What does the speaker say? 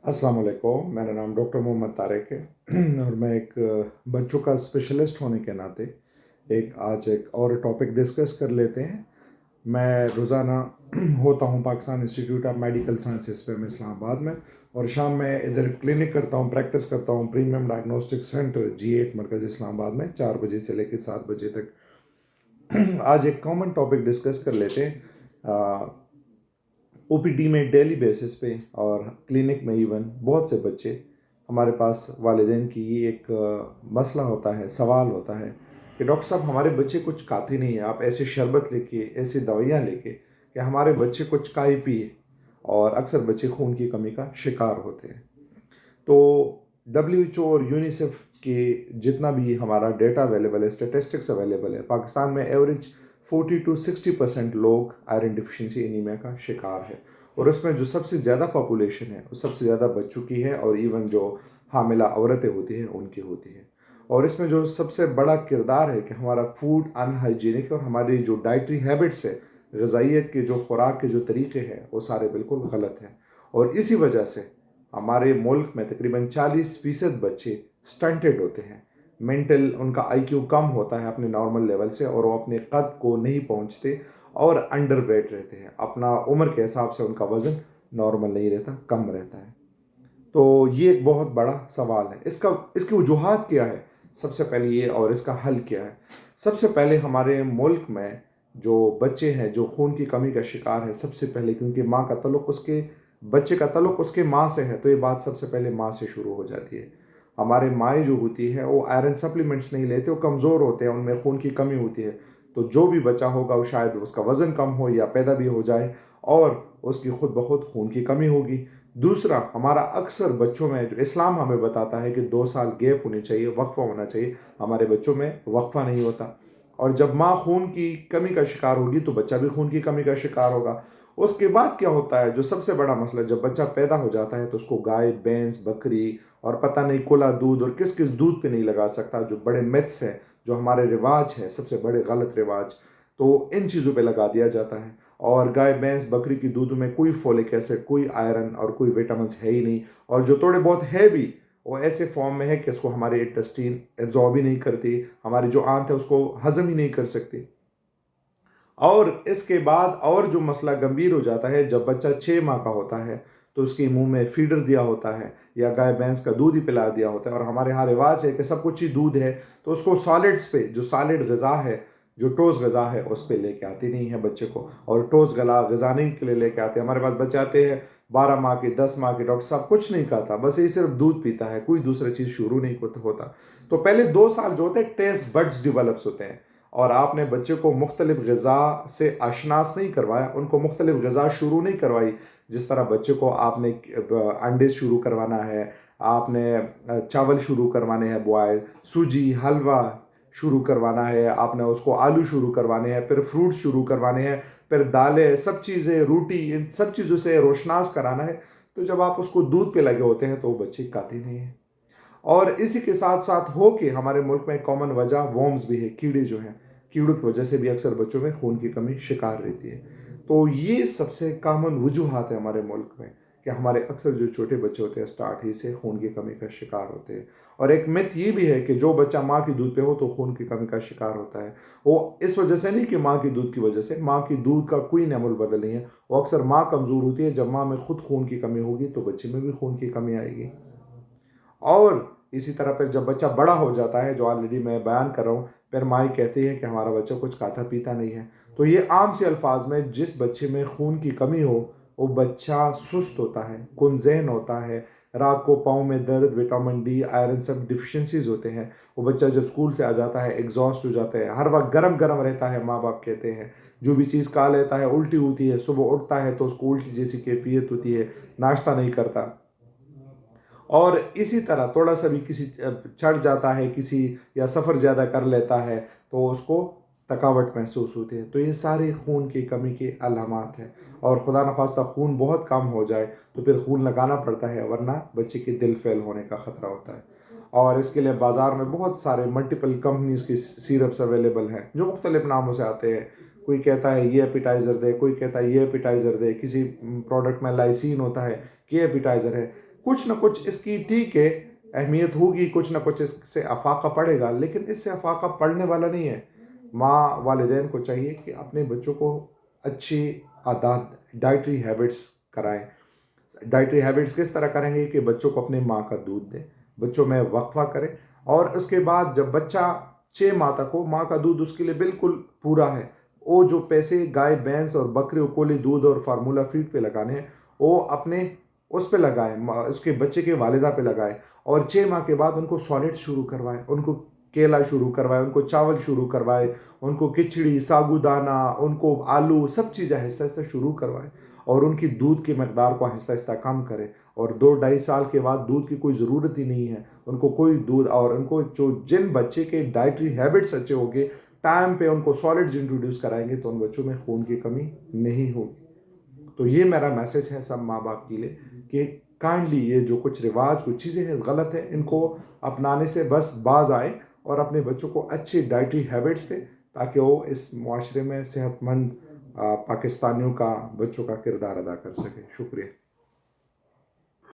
अस्सलाम वालेकुम। मेरा नाम डॉक्टर मोहम्मद तारिक है और मैं एक बच्चों का स्पेशलिस्ट होने के नाते आज एक और टॉपिक डिस्कस कर लेते हैं। मैं रोज़ाना होता हूँ Pakistan institute of medical sciences पे, मैं इस्लामाबाद में, और शाम में इधर क्लिनिक करता हूँ, प्रैक्टिस करता हूँ प्रीमियम डायग्नोस्टिक सेंटर G8 मरकज़ इस्लामाबाद में 4 बजे से लेकर 7 बजे तक। आज एक कॉमन टॉपिक डिस्कस कर लेते हैं। ओपीडी में डेली बेसिस पे और क्लिनिक में इवन बहुत से बच्चे हमारे पास वालिदैन की एक मसला होता है, सवाल होता है कि डॉक्टर साहब हमारे बच्चे कुछ खाते नहीं हैं, आप ऐसे शरबत लेके, ऐसी दवाइयाँ लेके कि हमारे बच्चे कुछ खाए पिए, और अक्सर बच्चे खून की कमी का शिकार होते हैं। तो WHO और यूनिसेफ के जितना भी हमारा डेटा अवेलेबल है, स्टेटिस्टिक्स अवेलेबल है, पाकिस्तान में एवरेज 40 to 60% लोग आयरन डिफिशिएंसी एनीमिया का शिकार है, और उसमें जो सबसे ज़्यादा पॉपुलेशन है वो सबसे ज़्यादा बच्चों की है, और इवन जो हामिला औरतें होती हैं उनकी होती है। और इसमें जो सबसे बड़ा किरदार है कि हमारा फूड अनहाइजीनिक है, और हमारी जो डाइटरी हैबिट्स है, ग़िज़ाइयत के जो खुराक के जो तरीक़े हैं वो सारे बिल्कुल गलत हैं। और इसी वजह से हमारे मुल्क में तकरीबन 40% बच्चे स्टंटेड होते हैं, मेंटल उनका IQ कम होता है अपने नॉर्मल लेवल से, और वो अपने कद को नहीं पहुंचते और अंडर वेट रहते हैं। अपना उम्र के हिसाब से उनका वज़न नॉर्मल नहीं रहता, कम रहता है। तो ये एक बहुत बड़ा सवाल है। इसकी वजूहात क्या है सबसे पहले ये, और इसका हल क्या है। सबसे पहले हमारे मुल्क में जो बच्चे हैं जो खून की कमी का शिकार है, सबसे पहले क्योंकि माँ का तल्लुक़ उसके बच्चे का तल्लुक़ उसके माँ से है, तो ये बात सबसे पहले माँ से शुरू हो जाती है। हमारे माएँ जो होती है वो आयरन सप्लीमेंट्स नहीं लेते, वो कमज़ोर होते हैं, उनमें खून की कमी होती है। तो जो भी बच्चा होगा वो शायद उसका वज़न कम हो या पैदा भी हो जाए, और उसकी खुद ब खुद खून की कमी होगी। दूसरा, हमारा अक्सर बच्चों में जो इस्लाम हमें बताता है कि 2 साल गैप होनी चाहिए, वक्फा होना चाहिए, हमारे बच्चों में वक्फा नहीं होता। और जब माँ खून की कमी का शिकार होगी तो बच्चा भी खून की कमी का शिकार होगा। उसके बाद क्या होता है, जो सबसे बड़ा मसला, जब बच्चा पैदा हो जाता है तो उसको गाय, भैंस, बकरी और पता नहीं कुला दूध और किस किस दूध पे नहीं लगा सकता। जो बड़े मिथ्स हैं, जो हमारे रिवाज है, सबसे बड़े गलत रिवाज, तो इन चीज़ों पे लगा दिया जाता है। और गाय, भैंस, बकरी की दूध में कोई फोलिक एसिड, कोई आयरन और कोई विटामिन है ही नहीं, और जो थोड़े बहुत है भी वो ऐसे फॉर्म में है कि इसको हमारे इंटेस्टीन एब्जॉर्ब ही नहीं करती, हमारी जो आंत है उसको हजम ही नहीं कर सकती। और इसके बाद और जो मसला गंभीर हो जाता है, जब बच्चा 6 माह का होता है तो उसके मुंह में फीडर दिया होता है या गाय भैंस का दूध ही पिला दिया होता है, और हमारे यहाँ रिवाज है कि सब कुछ ही दूध है, तो उसको सॉलिड्स पे, जो सॉलिड गज़ा है, जो ठोस गज़ा है, उस पे लेके आती नहीं है बच्चे को। और ठोस गला गज़ा नहीं के लिए लेके आते हैं। हमारे पास बच्चे आते हैं 12 माह के, 10 माह के, डॉक्टर साहब कुछ नहीं खाता, बस ये सिर्फ दूध पीता है, कोई दूसरी चीज़ शुरू नहीं होता। तो पहले 2 साल जो होते हैं टेस्ट बड्स डिवेलप्स होते हैं, और आपने बच्चे को मुख्तलिफ ग़िज़ा से आशनास नहीं करवाया, उनको मुख्तलिफ ग़िज़ा शुरू नहीं करवाई। जिस तरह बच्चे को आपने अंडे शुरू करवाना है, आपने चावल शुरू करवाने हैं बॉयल, सूजी, हलवा शुरू करवाना है, आपने उसको आलू शुरू करवाने हैं, फिर फ्रूट्स शुरू करवाने हैं, फिर दालें, सब चीज़ें, रोटी, इन सब चीज़ों से रोशनास कराना है। तो जब आप उसको दूध पे लगे होते हैं तो वो बच्चे खाते नहीं हैं। और इसी के साथ साथ हो के हमारे मुल्क में कॉमन वजह वॉर्म्स भी है, कीड़े जो हैं, कीड़ों की वजह से भी अक्सर बच्चों में खून की कमी शिकार रहती है। तो ये सबसे कॉमन वजूहात है हमारे मुल्क में कि हमारे अक्सर जो छोटे बच्चे होते हैं स्टार्ट ही से खून की कमी का शिकार होते हैं। और एक मिथ ये भी है कि जो बच्चा माँ की दूध पे हो तो खून की कमी का शिकार होता है। वो इस वजह से नहीं कि माँ की दूध की वजह से, माँ की दूध का कोई नेमुल बदल नहीं है। वो अक्सर माँ कमज़ोर होती है, जब माँ में खुद खून की कमी होगी तो बच्चे में भी खून की कमी आएगी। और इसी तरह फिर जब बच्चा बड़ा हो जाता है, जो ऑलरेडी मैं बयान कर रहा हूँ, फिर माँ कहती है कि हमारा बच्चा कुछ खाता पीता नहीं है। तो ये आम से अल्फाज में, जिस बच्चे में खून की कमी हो वो बच्चा सुस्त होता है, कुन जहन होता है, रात को पाँव में दर्द, विटामिन D, आयरन, सब डिफिशेंसीज होते हैं। वो बच्चा जब स्कूल से आ जाता है एग्जॉस्ट हो जाता है, हर वक्त गरम गरम रहता है, माँ बाप कहते हैं। जो भी चीज़ खा लेता है उल्टी होती है, सुबह उठता है तो उसको उल्टी जैसी कैफियत होती है, नाश्ता नहीं करता। और इसी तरह थोड़ा सा भी किसी चढ़ जाता है किसी, या सफ़र ज़्यादा कर लेता है तो उसको थकावट महसूस होती है। तो ये सारे खून की कमी की अलामात हैं। और खुदा न खास्ता खून बहुत कम हो जाए तो फिर खून लगाना पड़ता है, वरना बच्चे के दिल फेल होने का ख़तरा होता है। और इसके लिए बाज़ार में बहुत सारे मल्टीपल कंपनीज़ की सिरप्स अवेलेबल हैं जो मुख्तलिफ़ नामों से आते हैं। कोई कहता है ये एपिटाइज़र दे, कोई कहता है ये एपिटाइज़र दे, किसी प्रोडक्ट में लाइसिन होता है कि ये एपिटाइज़र है। कुछ ना कुछ इसकी ठीक है अहमियत होगी, कुछ ना कुछ इससे अफाका पड़ेगा, लेकिन इससे अफाका पड़ने वाला नहीं है। माँ वालिदैन को चाहिए कि अपने बच्चों को अच्छी आदत डाइटरी हैबिट्स कराएं। डाइटरी हैबिट्स किस तरह करेंगे कि बच्चों को अपने माँ का दूध दें, बच्चों में वक्फा करें, और उसके बाद जब बच्चा 6 माह तक हो, माँ का दूध उसके लिए बिल्कुल पूरा है। वो जो पैसे गाय भैंस और बकरी कोली दूध और फार्मूला फीड पे लगाने हैं, वो अपने उस पे लगाएं, उसके बच्चे के वालिदा पे लगाएं, और 6 माह के बाद उनको सॉलिड शुरू करवाएं, उनको केला शुरू करवाएं, उनको चावल शुरू करवाएं, उनको खिचड़ी साबूदाना, उनको आलू, सब चीज़ें आहिस्ता आहिस्ता शुरू करवाएं, और उनकी दूध की मकदार को आहिस्ता आहिस्ता कम करें। और 2-2.5 साल के बाद दूध की कोई ज़रूरत ही नहीं है उनको, कोई दूध। और उनको जो जिन बच्चे के डाइटरी हैबिट्स अच्छे होंगे, टाइम पे उनको सॉलिड्स इंट्रोड्यूस कराएंगे, तो उन बच्चों में खून की कमी नहीं होगी। तो ये मेरा मैसेज है सब माँ बाप के लिए कि काइंडली ये जो कुछ रिवाज, कुछ चीज़ें हैं गलत है, इनको अपनाने से बस बाज आए और अपने बच्चों को अच्छी डाइटरी हैबिट्स दें, ताकि वो इस मुआशरे में सेहतमंद पाकिस्तानियों का, बच्चों का किरदार अदा कर सके। शुक्रिया।